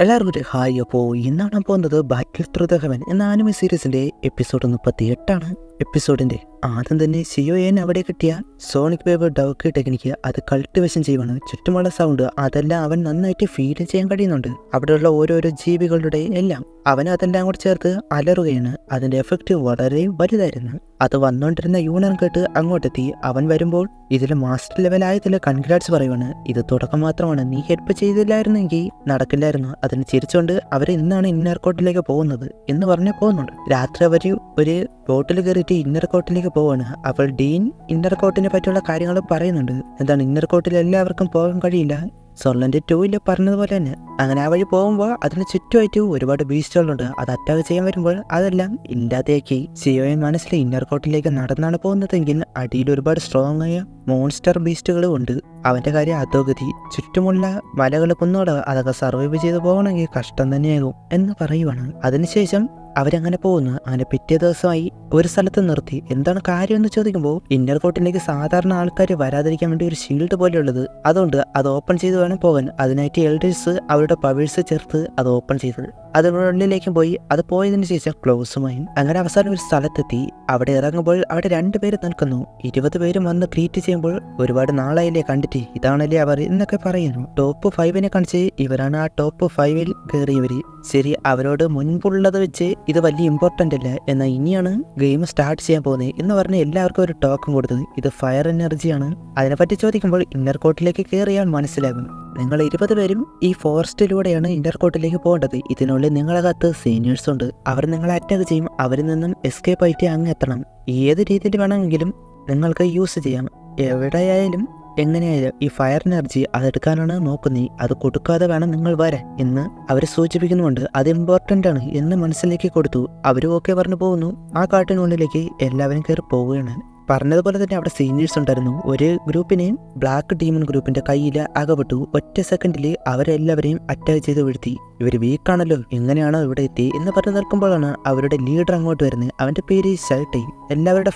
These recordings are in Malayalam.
എല്ലാവർക്കും ഒരു ഹായ്. അപ്പോൾ ഇന്നാണ് പോകുന്നത് ബാറ്റിൽ ത്രൂ ദ ഹെവൻ എന്ന ആനിമെ സീരീസിൻ്റെ എപ്പിസോഡ് 38 എപ്പിസോഡിൻ്റെ ആദ്യം തന്നെ സിയോയൻ അവിടെ കിട്ടിയ സോണിക് വേവ് ഡൗക്ക് ടെക്നിക്ക് അത് കൾട്ടിവേഷൻ ചെയ്യുവാണ്. ചുറ്റുമുള്ള സൗണ്ട് അതെല്ലാം അവൻ നന്നായിട്ട് ഫീൽ ചെയ്യാൻ കഴിയുന്നുണ്ട്. അവിടെയുള്ള ഓരോരോ ജീവികളുടെ എല്ലാം അവൻ അതെല്ലാം കൂടെ ചേർത്ത് അലറുകയാണ്. അതിൻ്റെ എഫക്റ്റ് വളരെ വലുതായിരുന്നു. അത് വന്നുകൊണ്ടിരുന്ന യൂണർ കേട്ട് അങ്ങോട്ടെത്തി. അവൻ വരുമ്പോൾ ഇതിൽ മാസ്റ്റർ ലെവലായതിൽ കൺഗ്രാറ്റ്സ് പറയുവാണ്. ഇത് തുടക്കം മാത്രമാണ്, നീ ഹെൽപ്പ് ചെയ്തില്ലായിരുന്നെങ്കിൽ നടക്കില്ലായിരുന്നു. അതിന് ചിരിച്ചുകൊണ്ട് അവർ ഇന്നാണ് ഇന്നർ കോട്ടിലേക്ക് പോകുന്നത് എന്ന് പറഞ്ഞ് പോകുന്നുണ്ട്. രാത്രി അവർ ഒരു ബോട്ടിൽ കയറിയിട്ട് ഇന്നർ കോട്ടിലേക്ക് പോവാണ്. അപ്പോൾ ഡീൻ ഇന്നർ കോട്ടിനെ പറ്റിയുള്ള കാര്യങ്ങൾ പറയുന്നുണ്ട്. എന്താണ് ഇന്നർ കോട്ടിൽ എല്ലാവർക്കും പോകാൻ കഴിയില്ല, സോർലൻഡ് 2 പറഞ്ഞതുപോലെ തന്നെ. അങ്ങനെ ആ വഴി പോകുമ്പോൾ അതിന് ചുറ്റുമായിട്ട് ഒരുപാട് ബീസ്റ്റുകളുണ്ട്. അത് അറ്റാക്ക് ചെയ്യാൻ വരുമ്പോൾ അതെല്ലാം ഇല്ലാതെയാക്കി സിയോയെ മനസ്സിൽ ഇന്നർ കോട്ടിലേക്ക് നടന്നാണ് പോകുന്നതെങ്കിൽ അടിയിൽ ഒരുപാട് സ്ട്രോങ് ആയ മോൺസ്റ്റർ ബീസ്റ്റുകളും ഉണ്ട്. അവന്റെ കാര്യം അധോഗതി. ചുറ്റുമുള്ള മലകൾ കുന്നോട് അതൊക്കെ സർവൈവ് ചെയ്ത് പോകണമെങ്കിൽ കഷ്ടം തന്നെയാകും എന്ന് പറയുവാണ്. അതിനുശേഷം അവരങ്ങനെ പോകുന്നു. അങ്ങനെ പിറ്റേ ദിവസമായി ഒരു സ്ഥലത്ത് നിർത്തി. എന്താണ് കാര്യം എന്ന് ചോദിക്കുമ്പോൾ ഇന്നർ കോട്ടിലേക്ക് സാധാരണ ആൾക്കാർ വരാതിരിക്കാൻ വേണ്ടി ഒരു ഷീൽഡ് പോലെയുള്ളത്, അതുകൊണ്ട് അത് ഓപ്പൺ ചെയ്ത് വേണം പോകാൻ. അതിനായിട്ട് എൽഡേഴ്സ് അവരുടെ പവേഴ്സ് ചേർത്ത് അത് ഓപ്പൺ ചെയ്തത്. അതിനുള്ളിലേക്കും പോയി. അത് പോയതിനു ശേഷം ക്ലോസുമായി അങ്ങനെ അവസാനം ഒരു സ്ഥലത്തെത്തി. അവിടെ ഇറങ്ങുമ്പോൾ അവിടെ 2 പേര് നിൽക്കുന്നു. 20 പേരും വന്ന് ഗ്രീറ്റ് ചെയ്യുമ്പോൾ ഒരുപാട് നാളായില്ലേ കണ്ടിട്ട്, ഇതാണല്ലേ അവർ എന്നൊക്കെ പറയുന്നു. ടോപ്പ് 5 കാണിച്ച് ഇവരാണ് ആ ടോപ്പ് 5 കയറിയവര്. ശരി, അവരോട് മുൻപുള്ളത് വെച്ച് ഇത് വലിയ ഇമ്പോർട്ടൻ്റ് അല്ല, എന്നാൽ ഇനിയാണ് ഗെയിം സ്റ്റാർട്ട് ചെയ്യാൻ പോകുന്നത് എന്ന് പറഞ്ഞ് എല്ലാവർക്കും ഒരു ടോക്കൺ കൊടുത്തത്. ഇത് ഫയർ എനർജിയാണ്. അതിനെപ്പറ്റി ചോദിക്കുമ്പോൾ ഇന്നർ കോട്ടിലേക്ക് കയറിയാൽ മനസ്സിലാകും. നിങ്ങൾ 20 പേരും ഈ ഫോറസ്റ്റിലൂടെയാണ് ഇന്നർ കോട്ടിലേക്ക് പോകേണ്ടത്. ഇതിനുള്ളിൽ നിങ്ങളകത്ത് സീനിയേഴ്സ് ഉണ്ട്. അവർ നിങ്ങളെ അറ്റാക്ക് ചെയ്യും. അവരിൽ നിന്നും എസ്കേപ്പ് ആയിട്ട് അങ്ങ് എത്തണം. ഏത് രീതിയിൽ വേണമെങ്കിലും നിങ്ങൾക്ക് യൂസ് ചെയ്യാം. എവിടെയായാലും എങ്ങനെയായാലും ഈ ഫയർ എനർജി അതെടുക്കാനാണ് നോക്കുന്നത്. അത് കൊടുക്കാതെ വേണം നിങ്ങൾ വരാൻ എന്ന് അവർ സൂചിപ്പിക്കുന്നുണ്ട്. അത് ഇമ്പോർട്ടൻ്റ് ആണ് എന്ന് മനസ്സിലേക്ക് കൊടുത്തു. അവരും ഓക്കെ പറഞ്ഞു പോകുന്നു. ആ കാട്ടിനുള്ളിലേക്ക് എല്ലാവരും കയറി പോവുകയാണ്. പറഞ്ഞതുപോലെ തന്നെ അവിടെ സീനിയേഴ്സ് ഉണ്ടായിരുന്നു. ഒരു ഗ്രൂപ്പിനെ ബ്ലാക്ക് ഡീമൺ ഗ്രൂപ്പിന്റെ കയ്യിൽ അകപ്പെട്ടു. ഒറ്റ സെക്കൻഡിൽ അവരെല്ലാവരെയും അറ്റാക്ക് ചെയ്ത് വീഴ്ത്തി. ഇവർ വീക്കാണല്ലോ, എങ്ങനെയാണോ ഇവിടെ എത്തി എന്ന് പറഞ്ഞു നിൽക്കുമ്പോഴാണ് അവരുടെ ലീഡർ അങ്ങോട്ട് വരുന്നത്. അവന്റെ പേര് ഷൈട്ടി. എല്ലാവരുടെ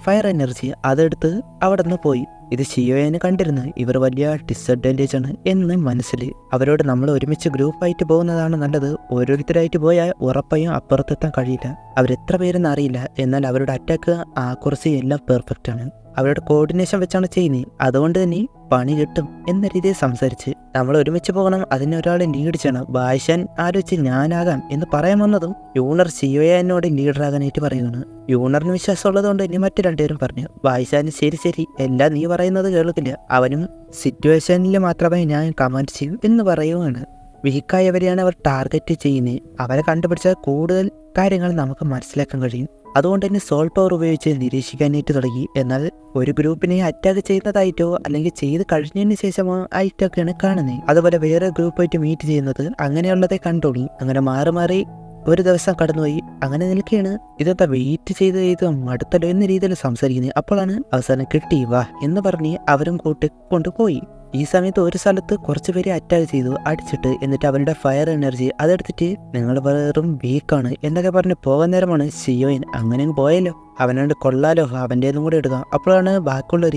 ഫയർ എനർജി അതെടുത്ത് അവിടെ നിന്ന് പോയി. ഇത് ഷിയോയെ കണ്ടിരുന്നു. ഇവർ വലിയ ഡിസഡ്വാൻറ്റേജ് ആണ് എന്ന് മനസ്സിൽ. അവരോട് നമ്മൾ ഒരുമിച്ച് ഗ്രൂപ്പായിട്ട് പോകുന്നതാണ് നല്ലത്. ഓരോരുത്തരായിട്ട് പോയാൽ ഉറപ്പായും അപ്പുറത്തെത്താൻ കഴിയില്ല. അവരെത്ര പേരെന്ന് അറിയില്ല, എന്നാൽ അവരുടെ അറ്റാക്ക് ആക്യുറസി എല്ലാം പെർഫെക്റ്റ് ആണ്. അവരുടെ കോർഡിനേഷൻ വെച്ചാണ് ചെയ്യുന്നത്. അതുകൊണ്ട് തന്നെ പണി കിട്ടും എന്ന രീതിയിൽ സംസാരിച്ച് നമ്മൾ ഒരുമിച്ച് പോകണം. അതിന് ഒരാളെ ലീഡ് ചെയ്യണം. ഭാഷാൻ ആലോചിച്ച് ഞാനാകാം എന്ന് പറയാൻ വന്നതും യൂണർ സിയോയനോട് ലീഡറാകാനായിട്ട് പറയുകയാണ്. യൂണറിന് വിശ്വാസമുള്ളതുകൊണ്ട് ഇനി മറ്റു 2 പേരും പറഞ്ഞു. ഭാഷാന് ശരി എല്ലാം നീ പറയുന്നത് കേൾക്കില്ല, അവനും സിറ്റുവേഷനിൽ മാത്രമേ ഞാൻ കമാൻഡ് ചെയ്യൂ എന്ന് പറയുകയാണ്. വീക്കായവരെയാണ് അവർ ടാർഗറ്റ് ചെയ്യുന്നത്. അവരെ കണ്ടുപിടിച്ചാൽ കൂടുതൽ കാര്യങ്ങൾ നമുക്ക് മനസ്സിലാക്കാൻ കഴിയും. അതുകൊണ്ട് തന്നെ സോൾ പവർ ഉപയോഗിച്ച് നിരീക്ഷിക്കാനായിട്ട് തുടങ്ങി. എന്നാൽ ഒരു ഗ്രൂപ്പിനെ അറ്റാക്ക് ചെയ്യുന്നതായിട്ടോ അല്ലെങ്കിൽ ചെയ്ത് കഴിഞ്ഞതിന് ശേഷമോ ആയിട്ടൊക്കെയാണ് കാണുന്നത്. അതുപോലെ വേറെ ഗ്രൂപ്പായിട്ട് മീറ്റ് ചെയ്യുന്നത്, അങ്ങനെയുള്ളതേ കണ്ടോളി. അങ്ങനെ മാറി ഒരു ദിവസം കടന്നുപോയി. അങ്ങനെ നിൽക്കുകയാണ്. ഇതെന്താ വെയിറ്റ് ചെയ്ത് മടുത്തല്ലോ എന്ന രീതിയിൽ സംസാരിക്കുന്നത്. അപ്പോഴാണ് അവസാനം കിട്ടി വാ എന്ന് പറഞ്ഞ് അവരും കൊണ്ടുപോയി. ഈ സമയത്ത് ഒരു സ്ഥലത്ത് കുറച്ച് പേര് അറ്റാക്ക് ചെയ്തു, അടിച്ചിട്ട്. എന്നിട്ട് അവരുടെ ഫയർ എനർജി അതെടുത്തിട്ട് നിങ്ങൾ വെറും വീക്കാണ് എന്നൊക്കെ പറഞ്ഞ് പോകാൻ നേരമാണ് ഷിയോയിൻ അങ്ങനെ പോയല്ലോ, അവനോട് കൊള്ളാലോ, അവൻ്റെതും കൂടെ എടുക്കാം. അപ്പോഴാണ് ബാക്കിയുള്ളവർ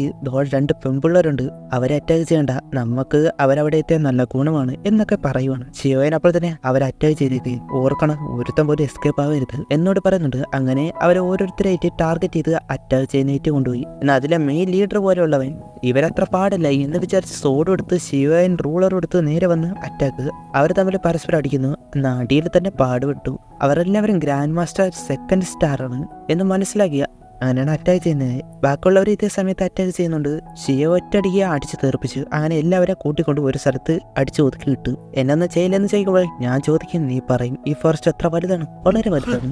2 പെൺപിള്ളേരുണ്ട്, അവരെ അറ്റാക്ക് ചെയ്യണ്ട, നമുക്ക് അവരവിടെ എത്തിയാൽ നല്ല ഗുണമാണ് എന്നൊക്കെ പറയുവാണ്. ഷിയോയിൻ അപ്പോൾ തന്നെ അവരെ അറ്റാക്ക് ചെയ്തേക്ക്, ഓർക്കണം ഒരുത്തം പോലും എസ്കേപ്പ് ആവരുത് എന്നോട് പറയുന്നുണ്ട്. അങ്ങനെ അവരെ ഓരോരുത്തരായിട്ട് ടാർഗറ്റ് ചെയ്ത് അറ്റാക്ക് ചെയ്യുന്നതായിട്ട് കൊണ്ടുപോയി. എന്നാൽ അതിലെ മെയിൻ ലീഡർ പോലെയുള്ളവൻ ഇവരത്ര പാടില്ല എന്ന് വിചാരിച്ച് സോഡ് എടുത്ത് ഷിയോയിൻ റൂളർ എടുത്ത് നേരെ വന്ന് അറ്റാക്ക്. അവർ തമ്മിൽ പരസ്പരം അടിക്കുന്നു. എന്നാൽ അടിയിൽ തന്നെ പാടുവിട്ടു. അവരെല്ലാവരും ഗ്രാൻഡ് മാസ്റ്റർ 2nd സ്റ്റാറാണ് എന്ന് മനസ്സിലാക്കിയ അങ്ങനെയാണ് അറ്റാക്ക് ചെയ്യുന്നത്. ബാക്കിയുള്ളവർ ഇതേ സമയത്ത് അറ്റാക്ക് ചെയ്യുന്നുണ്ട്. ഷിയോ ഒറ്റയടിക്ക് അടിച്ച് തീർപ്പിച്ചു. അങ്ങനെ എല്ലാവരും കൂട്ടിക്കൊണ്ട് ഒരു സ്ഥലത്ത് അടിച്ചു ഒതുക്കി കിട്ടു. എന്നാന്ന് ചെയ്യില്ലെന്ന് ചോദിക്കുമ്പോൾ ഞാൻ ചോദിക്കും, നീ പറയും ഈ ഫോറസ്റ്റ് എത്ര വലുതാണ്? വളരെ വലുതാണ്.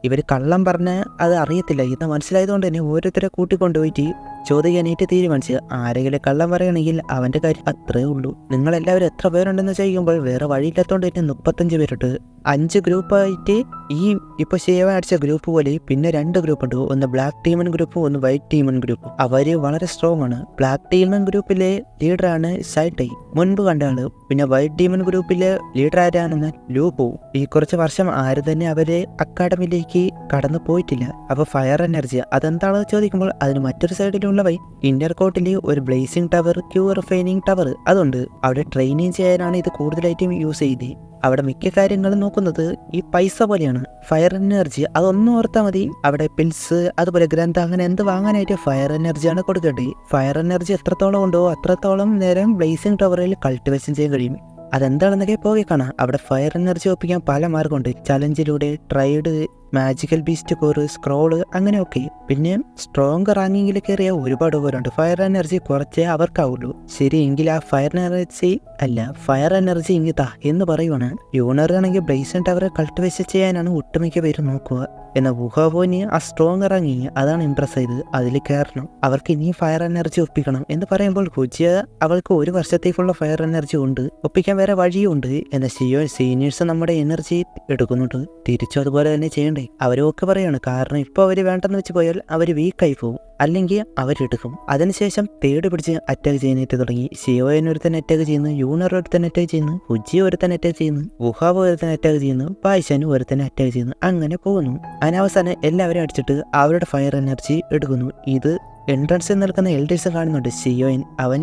ഇവർ കള്ളം പറഞ്ഞ അത് അറിയത്തില്ല എന്ന് മനസ്സിലായതുകൊണ്ട് തന്നെ ഓരോരുത്തരെ കൂട്ടിക്കൊണ്ടുപോയിട്ട് ചോദിക്കാനായിട്ട് തീരുമാനിച്ചു. ആരെങ്കിലും കള്ളം പറയുകയാണെങ്കിൽ അവന്റെ കാര്യം അത്രേ ഉള്ളൂ. നിങ്ങളെല്ലാവരും എത്ര പേരുണ്ടെന്ന് ചോദിക്കുമ്പോൾ വേറെ വഴിയില്ലാത്തതുകൊണ്ട് തന്നെ 35 പേരുണ്ട്. 5 ഗ്രൂപ്പായിട്ട് ഈ ഇപ്പോൾ ഷിയോയെ അടിച്ച ഗ്രൂപ്പ് പോലെ പിന്നെ 2 ഗ്രൂപ്പ് ഉണ്ട്. ഒന്ന് ബ്ലാക്ക് ഡീമൺ ഗ്രൂപ്പും ഒന്ന് വൈറ്റ് ഡീമൺ ഗ്രൂപ്പും. അവർ വളരെ സ്ട്രോങ് ആണ്. ബ്ലാക്ക് ഡീമൺ ഗ്രൂപ്പിലെ ലീഡറാണ് സൈറ്റൈ, മുൻപ് കണ്ട ആള്. പിന്നെ വൈറ്റ് ഡീമൺ ഗ്രൂപ്പിലെ ലീഡർ ആരാണെന്ന് ലൂപ്പോ. ഈ കുറച്ച് വർഷം ആരും തന്നെ അവരെ അക്കാഡമിയിലേക്ക് കടന്നു പോയിട്ടില്ല. അപ്പോൾ ഫയർ എനർജി അതെന്താണെന്ന് ചോദിക്കുമ്പോൾ അതിന് മറ്റൊരു സൈഡിലുള്ളവ ഇന്റർ കോർട്ടിൽ ഒരു ബ്ലേസിംഗ് ടവർ, ക്യൂർ ഫെയിനിങ് ടവർ അതുണ്ട്. അവിടെ ട്രെയിനിങ് ചെയ്യാനാണ് ഇത് കൂടുതലായിട്ടും യൂസ് ചെയ്തത്. അവിടെ മിക്ക കാര്യങ്ങളും നോക്കുന്നത് ഈ പൈസ പോലെയാണ്. ഫയർ എനർജി അതൊന്നും ഓർത്താൽ മതി. അവിടെ പിൽസ് അതുപോലെ ഗ്രന്ഥം അങ്ങനെ എന്ത് വാങ്ങാനായിട്ട് ഫയർ എനർജിയാണ് കൊടുക്കേണ്ടത്. ഫയർ എനർജി എത്രത്തോളം ഉണ്ടോ അത്രത്തോളം നേരം ബ്ലേസിംഗ് ടവറിൽ കൾട്ടിവേഷൻ ചെയ്യാൻ കഴിയും. അതെന്താണെന്നൊക്കെ പോയി കാണാം. അവിടെ ഫയർ എനർജി ഒപ്പിക്കാൻ പല മാർഗമുണ്ട്. ചലഞ്ചിലൂടെ, tried, magical beast core, scroll അങ്ങനെയൊക്കെ. പിന്നെ സ്ട്രോങ് റാങ്കിങ്ങിൽ കയറിയ ഒരുപാട് പേരുണ്ട്. ഫയർ എനർജി കുറച്ചേ അവർക്കാവുള്ളൂ. ശരി, എങ്കിൽ ആ ഫയർ എനർജി ഇങ്ങിതാ എന്ന് പറയുവാണ്. യൂണറാണെങ്കിൽ ബ്ലേസിംഗ് ടവറെ കൾട്ടിവേഷൻ ചെയ്യാനാണ് ഒട്ടുമിക്ക പേരും നോക്കുക. എന്നാൽ വുഹാവോന് ആ സ്ട്രോങ് റാങ്കിങ് അതാണ് ഇംപ്രസ് ചെയ്ത് അതിൽ കയറണം. അവർക്ക് ഇനിയും ഫയർ എനർജി ഒപ്പിക്കണം എന്ന് പറയുമ്പോൾ ഹുജിയ അവൾക്ക് 1 വർഷത്തേക്കുള്ള ഫയർ എനർജി ഉണ്ട്, ഒപ്പിക്കാൻ വേറെ വഴിയുണ്ട്. എന്നാൽ ഷിയോ സീനിയേഴ്സ് നമ്മുടെ എനർജി എടുക്കുന്നുണ്ട്. തിരിച്ചും അതുപോലെ തന്നെ ചെയ്യണ്ടേ. അവരൊക്കെ പറയാണ് കാരണം ഇപ്പോൾ അവർ വേണ്ടെന്ന് വെച്ച് പോയാൽ അവർ വീക്കായി പോകും, അല്ലെങ്കിൽ അവരെടുക്കും. അതിനുശേഷം തേട് പിടിച്ച് അറ്റാക്ക് ചെയ്യാനായിട്ട് തുടങ്ങി. ഷിയോയൻ ഒരുത്തൻ അറ്റാക്ക് ചെയ്യുന്നു, യൂണർ ഒരുത്തൻ അറ്റാക്ക് ചെയ്യുന്നു, ഹുജിയ ഒരുത്തൻ അറ്റാക്ക് ചെയ്യുന്നു, വുഹാവോ ഒരുത്തൻ അറ്റാക്ക് ചെയ്യുന്നു, പായ്ശാനും ഒരുത്തൻ അറ്റാക്ക് ചെയ്യുന്നു. അങ്ങനെ പോകുന്നു. അതിനവസാനം എല്ലാവരും അടിച്ചിട്ട് അവരുടെ ഫയർ എനർജി എടുക്കുന്നു. ഇത് എൻട്രൻസിൽ നിൽക്കുന്ന എൽഡേഴ്സ് കാണുന്നുണ്ട്. ഷിയോയൻ അവൻ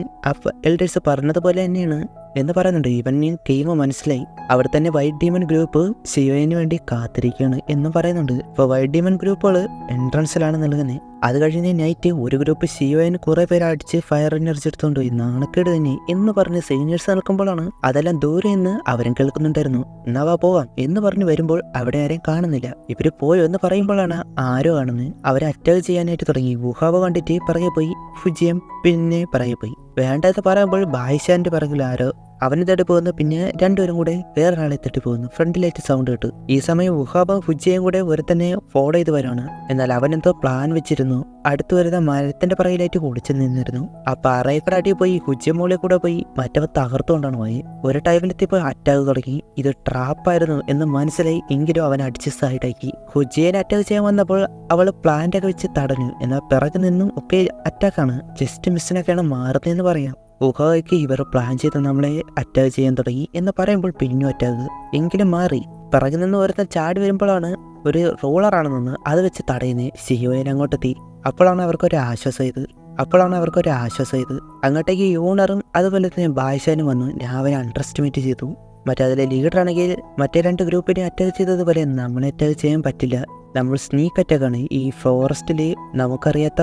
എൽഡേഴ്സ് പറഞ്ഞതുപോലെ തന്നെയാണ് എന്ന് പറയുന്നുണ്ട്. ഇവന് ടീം മനസ്സിലായി. അവിടെ തന്നെ വൈറ്റ് ഡീമൺ ഗ്രൂപ്പ് ഷിയോയിന് വേണ്ടി കാത്തിരിക്കുകയാണ് എന്നും പറയുന്നുണ്ട്. ഇപ്പോൾ വൈറ്റ് ഡീമൺ ഗ്രൂപ്പുകൾ എൻട്രൻസിലാണ് നൽകുന്നത്. അത് കഴിഞ്ഞ് നൈറ്റ് ഒരു ഗ്രൂപ്പ് ഷിയോയിന് കുറെ പേര് അടിച്ച് ഫയർ എനർജി എടുത്തുകൊണ്ട് പോയി. നാണക്കേട് തന്നെ എന്ന് പറഞ്ഞ് സീനിയേഴ്സ് നിൽക്കുമ്പോഴാണ് അതെല്ലാം ദൂരെ നിന്ന് അവരും കേൾക്കുന്നുണ്ടായിരുന്നു. എന്നാവാ പോവാം എന്ന് പറഞ്ഞ് വരുമ്പോൾ അവിടെ ആരെയും കാണുന്നില്ല. ഇവര് പോയോ എന്ന് പറയുമ്പോഴാണ് ആരോ കാണുന്നത്. അവരെ അറ്റാക്ക് ചെയ്യാനായിട്ട് തുടങ്ങി. വുഹാവോ കണ്ടിട്ട് പിറകെ പോയി, ഫുജിയം പിന്നെ പിറകെ പോയി. വേണ്ടത് പറയുമ്പോൾ ബായിഷാന്റെ പിറകിൽ ആരോ അവന് തട്ടി പോകുന്നു. പിന്നെ രണ്ടുപേരും കൂടെ വേറൊരാളെ തട്ടി പോകുന്നു. ഫ്രണ്ടിലായിട്ട് സൗണ്ട് കിട്ടും. ഈ സമയം വുഹാബ ഫുജിയും കൂടെ ഒരുത്തന്നെ ഫോളോ ചെയ്ത് വരാണ്. എന്നാൽ അവൻ എന്തോ പ്ലാൻ വെച്ചിരുന്നു. അടുത്ത് വരുന്ന മരത്തിന്റെ പിറകിലായിട്ട് കുടിച്ചു നിന്നിരുന്നു. ആ പാറയക്കടാട്ടി പോയി ഹുജിയ മോളിൽ കൂടെ പോയി മറ്റവ തകർത്തുകൊണ്ടാണ് പോയി. ഒരു ടൈമിലെത്തിയപ്പോൾ അറ്റാക്ക് തുടങ്ങി. ഇത് ട്രാപ്പായിരുന്നു എന്ന് മനസ്സിലായി. എങ്കിലും അവൻ അടിച്ച് സൈഡാക്കി. ഹുജിയനെ അറ്റാക്ക് ചെയ്യാൻ വന്നപ്പോൾ അവൾ പ്ലാന്റ് ഒക്കെ വെച്ച് തടഞ്ഞു. എന്നാൽ പിറകു നിന്നും ഒക്കെ അറ്റാക്കാണ്. ജസ്റ്റ് മിസ്സിനൊക്കെയാണ് മാറുന്നതെന്ന് പറയാം. വുഹാവോയ്ക്ക് ഇവർ പ്ലാൻ ചെയ്ത് നമ്മളെ അറ്റാക്ക് ചെയ്യാൻ തുടങ്ങി എന്ന് പറയുമ്പോൾ പിന്നും അറ്റാക്ക്. എങ്കിലും മാറി. പിറകിൽ നിന്ന് ഒരുത്തൻ ചാടി വരുമ്പോഴാണ് ഒരു റോളറാണെന്ന് അത് വെച്ച് തടയുന്നത്. ഷിയോയിൻ അങ്ങോട്ടെത്തി. അപ്പോഴാണ് അവർക്കൊരു ആശ്വാസം ചെയ്ത് അങ്ങോട്ടേക്ക് യൂണറും അതുപോലെ തന്നെ ബായിഷാനും വന്നു. ഞാൻ അവനെ അണ്ടർ എസ്റ്റിമേറ്റ് ചെയ്തു. അതിലെ ലീഡറാണെങ്കിൽ മറ്റേ 2 ഗ്രൂപ്പിനെ അറ്റാക്ക് ചെയ്തതുപോലെ നമ്മളെ അറ്റാക്ക് ചെയ്യാൻ പറ്റില്ല. നമ്മൾ സ്നീക്ക് അറ്റാക്കാണ്. ഈ ഫോറസ്റ്റിൽ നമുക്കറിയാത്ത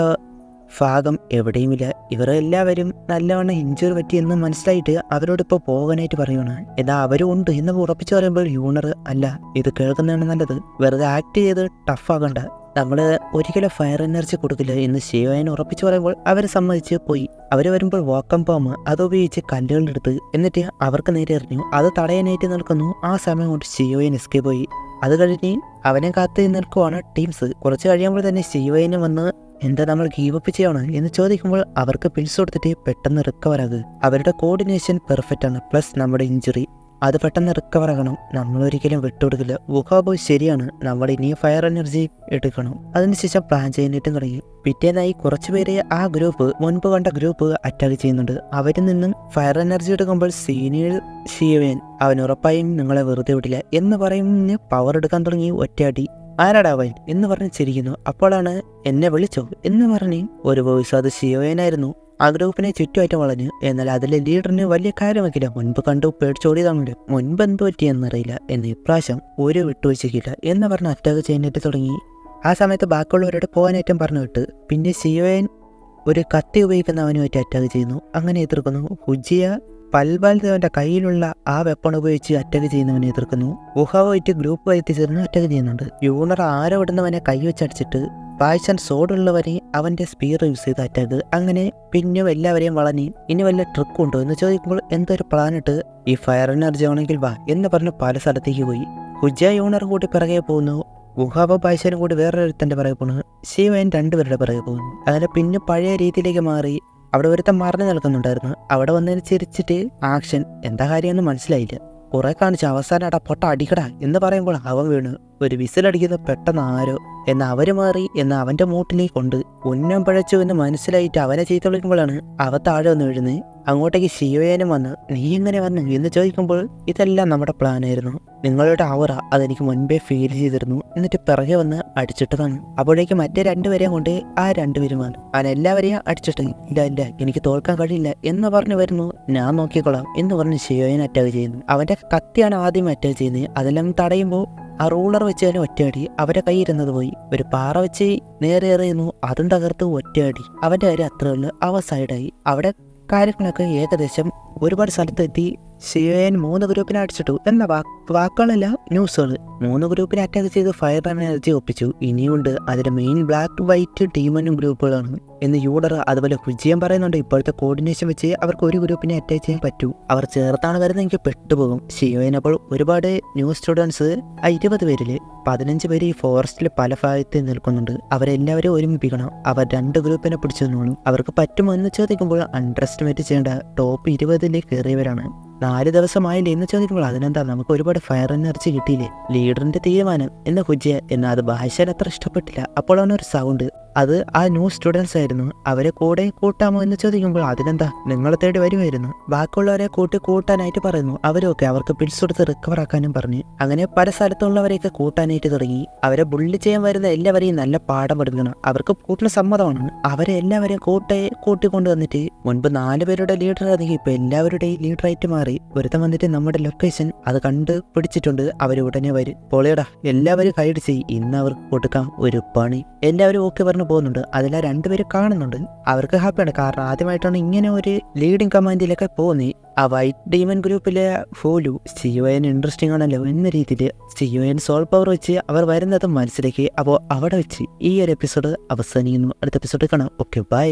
ഭാഗം എവിടെയുമില്ല. ഇവരെല്ലാവരും നല്ലവണ്ണം ഇഞ്ചുറി പറ്റിയെന്ന് മനസ്സിലായിട്ട് അവരോടിപ്പോൾ പോകാനായിട്ട് പറയുകയാണ്. എന്നാൽ അവരും ഉണ്ട് എന്ന് ഉറപ്പിച്ചു പറയുമ്പോൾ യൂണർ അല്ല, ഇത് കേൾക്കുന്നതാണ് നല്ലത്, വെറുതെ ആക്ട് ചെയ്ത് ടഫാകണ്ട, നമ്മൾ ഒരിക്കലും ഫയർ എനർജി കൊടുക്കില്ല എന്ന് ഷിയോയിൻ ഉറപ്പിച്ചു പറയുമ്പോൾ അവർ സമ്മതിച്ച് പോയി. അവർ വരുമ്പോൾ വാക്കം ബോംബ് അതുപയോഗിച്ച് കല്ലുകളെടുത്ത് എന്നിട്ട് അവർക്ക് നേരെ എറിഞ്ഞു. അത് തടയാനായിട്ട് നിൽക്കുന്നു. ആ സമയം കൊണ്ട് ഷിയോയിൻ എസ്കേപ്പ് പോയി. അത് കഴിഞ്ഞ് അവനെ കാത്ത് നിൽക്കുവാണ് ടീംസ്. കുറച്ച് കഴിയുമ്പോൾ തന്നെ ഷിയോയിന് വന്ന് എന്താ നമ്മൾ ഗീവപ്പ് ചെയ്യണോ എന്ന് ചോദിക്കുമ്പോൾ അവർക്ക് പിൽസ് കൊടുത്തിട്ട് പെട്ടെന്ന് റിക്കവർ ആകുക. അവരുടെ കോർഡിനേഷൻ പെർഫെക്റ്റ് ആണ്. പ്ലസ് നമ്മുടെ ഇഞ്ചുറി അത് പെട്ടെന്ന് റിക്കവർ ആകണം. നമ്മളൊരിക്കലും വിട്ടുകൊടുക്കില്ല. വുഹാബോ ശരിയാണ്, നമ്മൾ ഇനിയും ഫയർ എനർജി എടുക്കണം. അതിനുശേഷം പ്ലാൻ ചെയ്യാനായിട്ടും തുടങ്ങി. പിറ്റേന്നായി കുറച്ചുപേരെ ആ ഗ്രൂപ്പ് മുൻപ് കണ്ട ഗ്രൂപ്പ് അറ്റാക്ക് ചെയ്യുന്നുണ്ട്. അവരിൽ നിന്നും ഫയർ എനർജി എടുക്കുമ്പോൾ സീനിയർ ഷിയോയിൻ അവൻ ഉറപ്പായും നിങ്ങളെ വെറുതെ വിടില്ല എന്ന് പറയുന്ന പവർ എടുക്കാൻ തുടങ്ങി. ഒറ്റയടി ആരാടാവൻ എന്ന് പറഞ്ഞ് ചിരിക്കുന്നു. അപ്പോഴാണ് എന്നെ വിളിച്ചോ എന്ന് പറഞ്ഞ് ഒരു വോയിസ്. അത് ഷിയോയിനായിരുന്നു. ആ ഗ്രൂപ്പിനെ ചുറ്റുമായിട്ട് വളഞ്ഞു. എന്നാൽ അതിലെ ലീഡറിന് വലിയ കാര്യമാക്കില്ല. മുൻപ് കണ്ടു പേടിച്ചോടിയതാണല്ലോ. മുൻപ് എന്ത് പറ്റിയെന്നറിയില്ല. എന്ന് ഇപ്രാവശ്യം ഒരു വിട്ടുവീഴ്ചയ്ക്കില്ല എന്ന് പറഞ്ഞ് അറ്റാക്ക് ചെയ്യാനായിട്ട് തുടങ്ങി. ആ സമയത്ത് ബാക്കിയുള്ളവരോട് പോകാനായിട്ടും പറഞ്ഞു വിട്ട്. പിന്നെ ഷിയോയിൻ ഒരു കത്തി ഉപയോഗിക്കുന്നവനുമായിട്ട് അറ്റാക്ക് ചെയ്യുന്നു. അങ്ങനെ എതിർക്കുന്നു. ഹുജിയ പൽബാൽദേവന്റെ കയ്യിലുള്ള ആ വെപ്പൺ ഉപയോഗിച്ച് അറ്റാക്ക് ചെയ്യുന്നവനെ എതിർക്കുന്നു. വുഹാവോയിട്ട് ഗ്രൂപ്പ് എത്തിച്ചേർന്ന് അറ്റാക്ക് ചെയ്യുന്നുണ്ട്. യൂണർ ആരോ ഇടുന്നവനെ കൈവച്ചടിച്ചിട്ട് പായ്സൺ സോഡുള്ളവരെ അവന്റെ സ്പീർ യൂസ് ചെയ്ത് അറ്റാക്ക്. അങ്ങനെ പിന്നും എല്ലാവരെയും വളഞ്ഞ് ഇനി വല്ല ട്രിക്ക് ഉണ്ടോ എന്ന് ചോദിക്കുമ്പോൾ എന്തൊരു പ്ലാനിട്ട് ഈ ഫയർ എനർജി ആണെങ്കിൽ വാ എന്ന് പറഞ്ഞ് പല സ്ഥലത്തേക്ക് പോയി. ഹുജിയ യൂണർ കൂടി പിറകെ പോകുന്നു. വുഹാവോ പായ്സനും കൂടി വേറൊരുത്തന്റെ പിറകെ പോകുന്നു. ഷിയോയിൻ 2 പേരുടെ പിറകെ പോകുന്നു. അങ്ങനെ പിന്നെ പഴയ രീതിയിലേക്ക് മാറി. അവിടെ ഒരുത്തൻ മറിഞ്ഞു നിൽക്കുന്നുണ്ടായിരുന്നു. അവിടെ വന്നതിന് ചിരിച്ചിട്ട് ആക്ഷൻ എന്താ കാര്യമെന്ന് മനസ്സിലായില്ല. കുറെ കാണിച്ച് അവസാനം അടാ പൊട്ട അടിക്കടാ എന്ന് പറയുമ്പോൾ അവൻ വീണ് ഒരു വിസിലടിക്കുന്ന പെട്ടെന്ന് ആരോ എന്ന് അവര് മാറി എന്ന് അവന്റെ മൂട്ടിലേക്ക് കൊണ്ട് ഉന്നം പഴച്ചു എന്ന് മനസ്സിലായിട്ട് അവനെ ചീത്ത വിളിക്കുമ്പോഴാണ് അവ താഴെ ഒന്ന് വീഴുന്നത്. അങ്ങോട്ടേക്ക് ഷിയോയേനും വന്ന് നീ എങ്ങനെ വന്നു എന്ന് ചോദിക്കുമ്പോൾ ഇതെല്ലാം നമ്മുടെ പ്ലാനായിരുന്നു, നിങ്ങളുടെ ആവറ അതെനിക്ക് മുൻപേ ഫീൽ ചെയ്തിരുന്നു, എന്നിട്ട് പിറകെ വന്ന് അടിച്ചിട്ടതാണ്. അപ്പോഴേക്ക് മറ്റേ രണ്ടുപേരെയും കൊണ്ട് ആ രണ്ടുപേരും വന്നു അവൻ എല്ലാവരെയും അടിച്ചിട്ട് ഇല്ല എനിക്ക് തോൽക്കാൻ കഴിയില്ല എന്ന് പറഞ്ഞു വരുന്നു. ഞാൻ നോക്കിക്കൊള്ളാം എന്ന് പറഞ്ഞ് ഷിയോയൻ അറ്റാക്ക് ചെയ്യുന്നു. അവന്റെ കത്തിയാണ് ആദ്യം അറ്റാക്ക് ചെയ്യുന്നത്. അതെല്ലാം തടയുമ്പോൾ ആ റൂളർ വെച്ച് തന്നെ ഒറ്റയടി അവന്റെ കൈയിരുന്നത് പോയി. ഒരു പാറ വെച്ച് നേരെ എറിയുന്നു, അതും തകർത്ത് ഒറ്റയടി. അവന്റെ കാര്യം അത്രേ ഉള്ളൂ, അവ സൈഡായി. അവിടെ കാര്യങ്ങളൊക്കെ ഏകദേശം ഒരുപാട് സ്ഥലത്തെത്തി. ഷിയോയൻ 3 ഗ്രൂപ്പിനെ അടിച്ചിട്ടു എന്ന വാക്കുകളല്ല ന്യൂസുകൾ. 3 ഗ്രൂപ്പിനെ അറ്റാക്ക് ചെയ്ത് ഫയർ എനർജി ഒപ്പിച്ചു. ഇനിയുണ്ട് അതിന്റെ മെയിൻ ബ്ലാക്ക് വൈറ്റ് ഡീമനും ഗ്രൂപ്പുകളാണ് എന്ന് യൂഡർ അതുപോലെ ഹുജിയം പറയുന്നുണ്ട്. ഇപ്പോഴത്തെ കോർഡിനേഷൻ വെച്ച് അവർക്ക് ഒരു ഗ്രൂപ്പിനെ അറ്റാക്ക് ചെയ്യാൻ പറ്റൂ. അവർ ചേർത്താണ് വരുന്നതെങ്കിൽ പെട്ടുപോകും. ഷിയോയൻ അപ്പോൾ ഒരുപാട് ന്യൂ സ്റ്റുഡൻസ് 20 പേരിൽ 15 പേര് ഈ ഫോറസ്റ്റിൽ പല ഭാഗത്ത് നിൽക്കുന്നുണ്ട്. അവരെല്ലാവരും ഒരുമിപ്പിക്കണം. അവർ 2 ഗ്രൂപ്പിനെ പിടിച്ചു നിന്നോളും. അവർക്ക് പറ്റുമോ എന്ന് ചോദിക്കുമ്പോൾ അണ്ടർ എസ്റ്റിമേറ്റ് ചെയ്യേണ്ട ടോപ്പ് 20 കയറിയവരാണ്. 4 ദിവസമായില്ലേ എന്ന് ചോദിക്കുമ്പോൾ അതിനെന്താ നമുക്ക് ഒരുപാട് ഫയർ എനർജി കിട്ടിയില്ലേ, ലീഡറിന്റെ തീരുമാനം എന്ന് ഹുജിയ. എന്നാൽ അത് ഭാഷയിൽ അത്ര ഇഷ്ടപ്പെട്ടില്ല. അപ്പോൾ അവനൊരു സൗണ്ട്, അത് ആ ന്യൂ സ്റ്റുഡൻസ് ആയിരുന്നു. അവരെ കൂടെ കൂട്ടാമോ എന്ന് ചോദിക്കുമ്പോൾ അതിനെന്താ നിങ്ങളെ തേടി വരുമായിരുന്നു. ബാക്കിയുള്ളവരെ കൂട്ടാനായിട്ട് പറയുന്നു. അവരൊക്കെ അവർക്ക് പിടിച്ചെടുത്ത് റിക്കവർ ആക്കാനും പറഞ്ഞു. അങ്ങനെ പല സ്ഥലത്തുള്ളവരെയൊക്കെ കൂട്ടാനായിട്ട് തുടങ്ങി. അവരെ ബുള്ളി ചെയ്യാൻ വരുന്ന എല്ലാവരെയും നല്ല പാഠം പഠിപ്പിക്കണം. അവർക്ക് കൂട്ടിന് സമ്മതമാണ്. അവരെ എല്ലാവരെയും കൂട്ടിക്കൊണ്ട് വന്നിട്ട് മുൻപ് 4 പേരുടെ ലീഡർ ആണെങ്കിൽ ഇപ്പൊ എല്ലാവരുടെയും ലീഡറായിട്ട് മാറി. ഒരുത്തം വന്നിട്ട് നമ്മുടെ ലൊക്കേഷൻ അത് കണ്ട് പിടിച്ചിട്ടുണ്ട്. അവർ ഉടനെ വരും. പൊളിയടാ എല്ലാവരും ഹൈഡ് ചെയ്യും, ഇന്ന് അവർക്ക് കൊടുക്കാം ഒരു പണി. എല്ലാവരും ഓക്കെ പറഞ്ഞു പോകുന്നുണ്ട്. അതിലാ 2 പേര് കാണുന്നുണ്ട്. അവർക്ക് ഹാപ്പിയാണ്, കാരണം ആദ്യമായിട്ടാണ് ഇങ്ങനെ ഒരു ലീഡിങ് കമാൻഡിലൊക്കെ പോകുന്നത്. ആ വൈറ്റ് ഡീമൻ ഗ്രൂപ്പിലെ ഫോലു ഷിയോയൻ ഇൻട്രസ്റ്റിംഗ് ആണല്ലോ എന്ന രീതിയിൽ ഷിയോയൻ സോൾ പവർ വെച്ച് അവർ വരുന്നത് മനസ്സിലേക്ക്. അപ്പോൾ അവിടെ വെച്ച് ഈ ഒരു എപ്പിസോഡ് അവസാനിക്കുന്നു. അടുത്ത എപ്പിസോഡ് കാണാം. Okay bye.